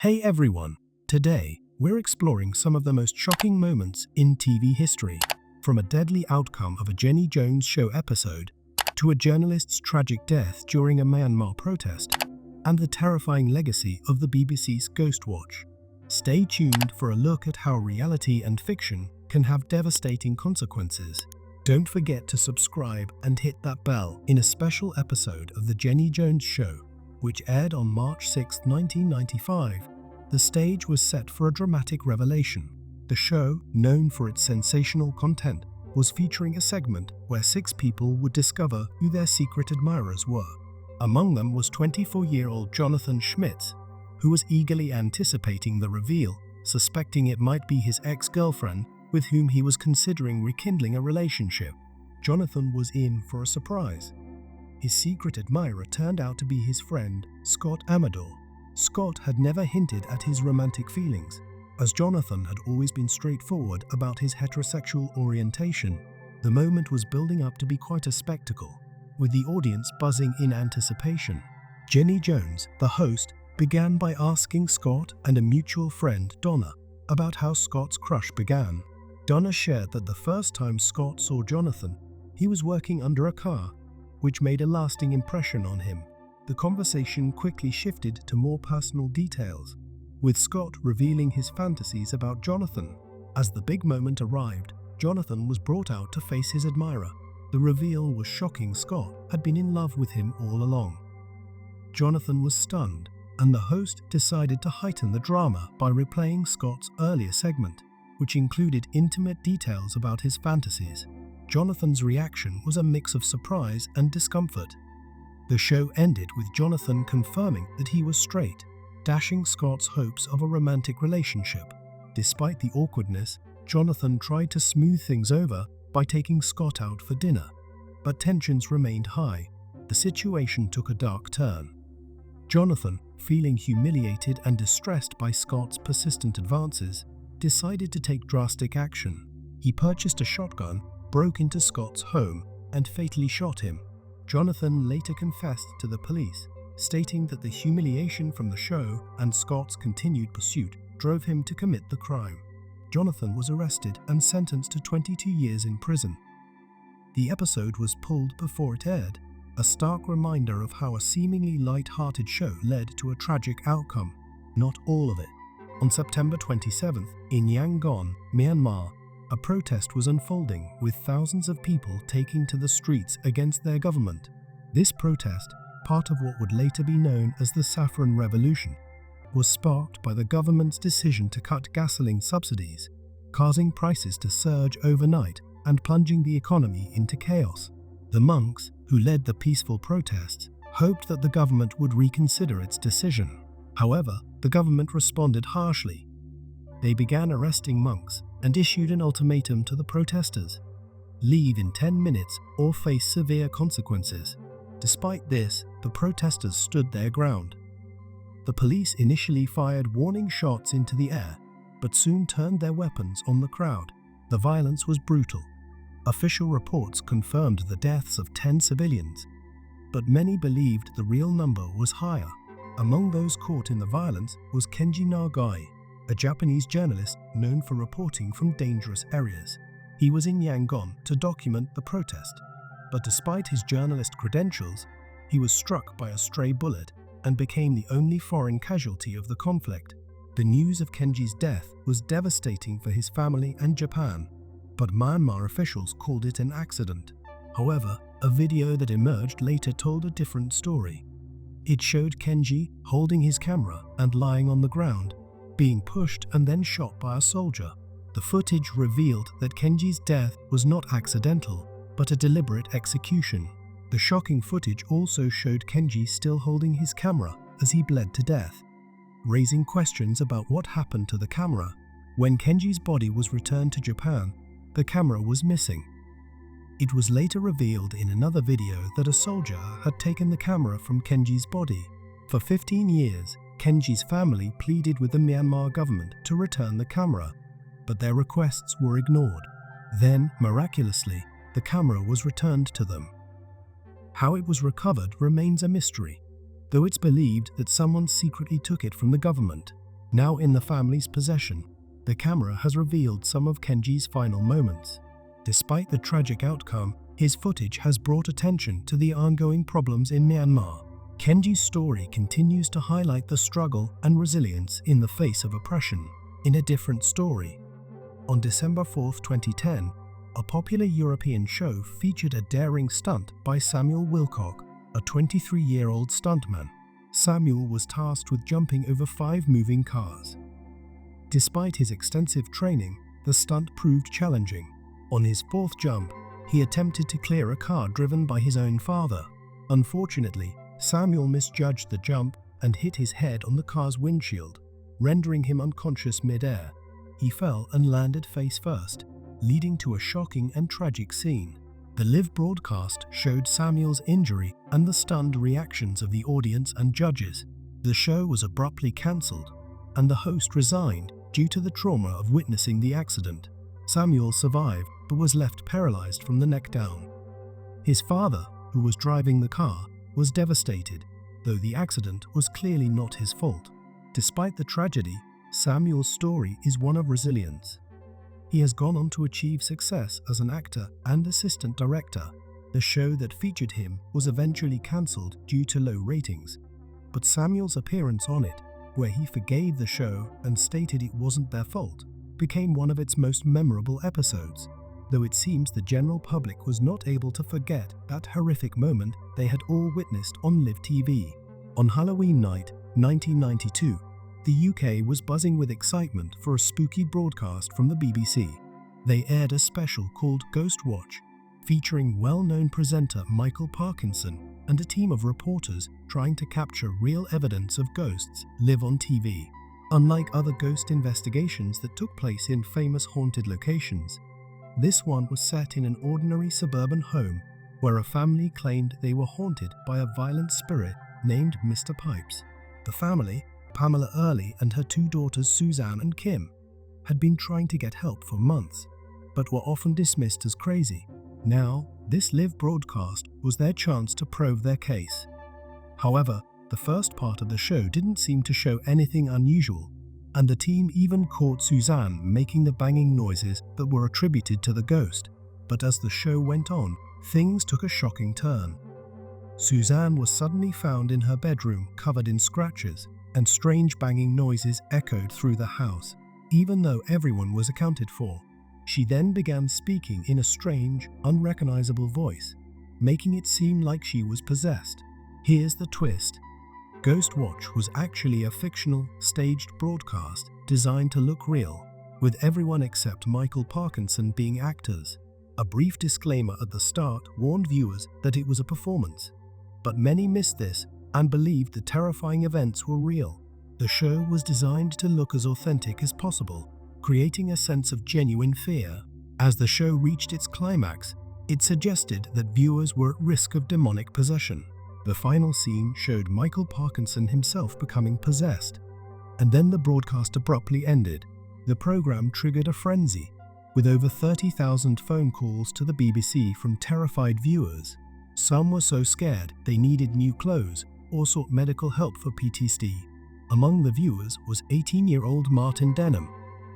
Hey everyone! Today, we're exploring some of the most shocking moments in TV history, from a deadly outcome of a Jenny Jones show episode to a journalist's tragic death during a Myanmar protest, and the terrifying legacy of the BBC's Ghostwatch. Stay tuned for a look at how reality and fiction can have devastating consequences. Don't forget to subscribe and hit that bell. In a special episode of the Jenny Jones show, which aired on March 6, 1995, the stage was set for a dramatic revelation. The show, known for its sensational content, was featuring a segment where 6 people would discover who their secret admirers were. Among them was 24-year-old Jonathan Schmitz, who was eagerly anticipating the reveal, suspecting it might be his ex-girlfriend with whom he was considering rekindling a relationship. Jonathan was in for a surprise. His secret admirer turned out to be his friend, Scott Amador. Scott had never hinted at his romantic feelings, as Jonathan had always been straightforward about his heterosexual orientation. The moment was building up to be quite a spectacle, with the audience buzzing in anticipation. Jenny Jones, the host, began by asking Scott and a mutual friend, Donna, about how Scott's crush began. Donna shared that the first time Scott saw Jonathan, he was working under a car, which made a lasting impression on him. The conversation quickly shifted to more personal details, with Scott revealing his fantasies about Jonathan. As the big moment arrived, Jonathan was brought out to face his admirer. The reveal was shocking. Scott had been in love with him all along. Jonathan was stunned, and the host decided to heighten the drama by replaying Scott's earlier segment, which included intimate details about his fantasies. Jonathan's reaction was a mix of surprise and discomfort. The show ended with Jonathan confirming that he was straight, dashing Scott's hopes of a romantic relationship. Despite the awkwardness, Jonathan tried to smooth things over by taking Scott out for dinner, but tensions remained high. The situation took a dark turn. Jonathan, feeling humiliated and distressed by Scott's persistent advances, decided to take drastic action. He purchased a shotgun, broke into Scott's home, and fatally shot him. Jonathan later confessed to the police, stating that the humiliation from the show and Scott's continued pursuit drove him to commit the crime. Jonathan was arrested and sentenced to 22 years in prison. The episode was pulled before it aired, a stark reminder of how a seemingly light-hearted show led to a tragic outcome. Not all of it. On September 27th, in Yangon, Myanmar, a protest was unfolding, with thousands of people taking to the streets against their government. This protest, part of what would later be known as the Saffron Revolution, was sparked by the government's decision to cut gasoline subsidies, causing prices to surge overnight and plunging the economy into chaos. The monks, who led the peaceful protests, hoped that the government would reconsider its decision. However, the government responded harshly. They began arresting monks and issued an ultimatum to the protesters: leave in 10 minutes or face severe consequences. Despite this, the protesters stood their ground. The police initially fired warning shots into the air, but soon turned their weapons on the crowd. The violence was brutal. Official reports confirmed the deaths of 10 civilians, but many believed the real number was higher. Among those caught in the violence was Kenji Nagai, a Japanese journalist known for reporting from dangerous areas. He was in Yangon to document the protest, but despite his journalist credentials, he was struck by a stray bullet and became the only foreign casualty of the conflict. The news of Kenji's death was devastating for his family and Japan, but Myanmar officials called it an accident. However, a video that emerged later told a different story. It showed Kenji holding his camera and lying on the ground, being pushed and then shot by a soldier. The footage revealed that Kenji's death was not accidental, but a deliberate execution. The shocking footage also showed Kenji still holding his camera as he bled to death, raising questions about what happened to the camera. When Kenji's body was returned to Japan, the camera was missing. It was later revealed in another video that a soldier had taken the camera from Kenji's body. For 15 years, Kenji's family pleaded with the Myanmar government to return the camera, but their requests were ignored. Then, miraculously, the camera was returned to them. How it was recovered remains a mystery, though it's believed that someone secretly took it from the government. Now in the family's possession, the camera has revealed some of Kenji's final moments. Despite the tragic outcome, his footage has brought attention to the ongoing problems in Myanmar. Kenji's story continues to highlight the struggle and resilience in the face of oppression. In a different story, on December 4, 2010, a popular European show featured a daring stunt by Samuel Wilcock, a 23-year-old stuntman. Samuel was tasked with jumping over 5 moving cars. Despite his extensive training, the stunt proved challenging. On his 4th jump, he attempted to clear a car driven by his own father. Unfortunately, Samuel misjudged the jump and hit his head on the car's windshield, rendering him unconscious mid-air. He fell and landed face first, leading to a shocking and tragic scene. The live broadcast showed Samuel's injury and the stunned reactions of the audience and judges. The show was abruptly cancelled, and the host resigned due to the trauma of witnessing the accident. Samuel survived but was left paralyzed from the neck down. His father, who was driving the car, was devastated, though the accident was clearly not his fault. Despite the tragedy, Samuel's story is one of resilience. He has gone on to achieve success as an actor and assistant director. The show that featured him was eventually cancelled due to low ratings, but Samuel's appearance on it, where he forgave the show and stated it wasn't their fault, became one of its most memorable episodes, though it seems the general public was not able to forget that horrific moment they had all witnessed on live TV. On Halloween night, 1992, the UK was buzzing with excitement for a spooky broadcast from the BBC. They aired a special called Ghostwatch, featuring well-known presenter Michael Parkinson and a team of reporters trying to capture real evidence of ghosts live on TV. Unlike other ghost investigations that took place in famous haunted locations, this one was set in an ordinary suburban home where a family claimed they were haunted by a violent spirit named Mr. Pipes. The family, Pamela Early and her 2 daughters Suzanne and Kim, had been trying to get help for months, but were often dismissed as crazy. Now, this live broadcast was their chance to prove their case. However, the first part of the show didn't seem to show anything unusual, and the team even caught Suzanne making the banging noises that were attributed to the ghost. But as the show went on, things took a shocking turn. Suzanne was suddenly found in her bedroom covered in scratches, and strange banging noises echoed through the house, even though everyone was accounted for. She then began speaking in a strange, unrecognizable voice, making it seem like she was possessed. Here's the twist. Ghostwatch was actually a fictional, staged broadcast designed to look real, with everyone except Michael Parkinson being actors. A brief disclaimer at the start warned viewers that it was a performance, but many missed this and believed the terrifying events were real. The show was designed to look as authentic as possible, creating a sense of genuine fear. As the show reached its climax, it suggested that viewers were at risk of demonic possession. The final scene showed Michael Parkinson himself becoming possessed, and then the broadcast abruptly ended. The program triggered a frenzy, with over 30,000 phone calls to the BBC from terrified viewers. Some were so scared they needed new clothes or sought medical help for PTSD. Among the viewers was 18-year-old Martin Denham,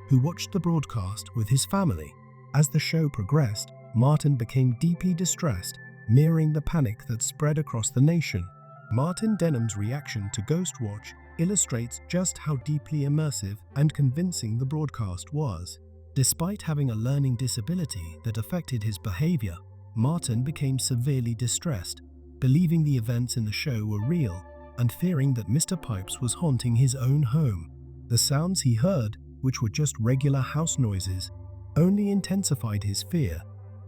who watched the broadcast with his family. As the show progressed, Martin became deeply distressed, mirroring the panic that spread across the nation. Martin Denham's reaction to Ghostwatch illustrates just how deeply immersive and convincing the broadcast was. Despite having a learning disability that affected his behavior, Martin became severely distressed, believing the events in the show were real and fearing that Mr. Pipes was haunting his own home. The sounds he heard, which were just regular house noises, only intensified his fear,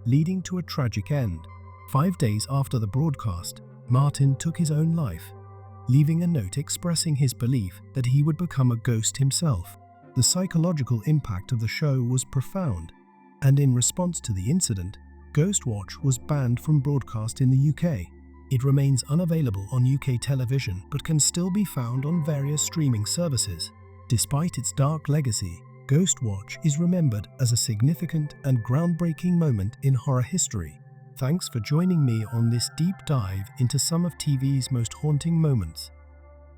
leading to a tragic end. 5 days after the broadcast, Martin took his own life, leaving a note expressing his belief that he would become a ghost himself. The psychological impact of the show was profound, and in response to the incident, Ghostwatch was banned from broadcast in the UK. It remains unavailable on UK television but can still be found on various streaming services. Despite its dark legacy, Ghostwatch is remembered as a significant and groundbreaking moment in horror history. Thanks for joining me on this deep dive into some of TV's most haunting moments.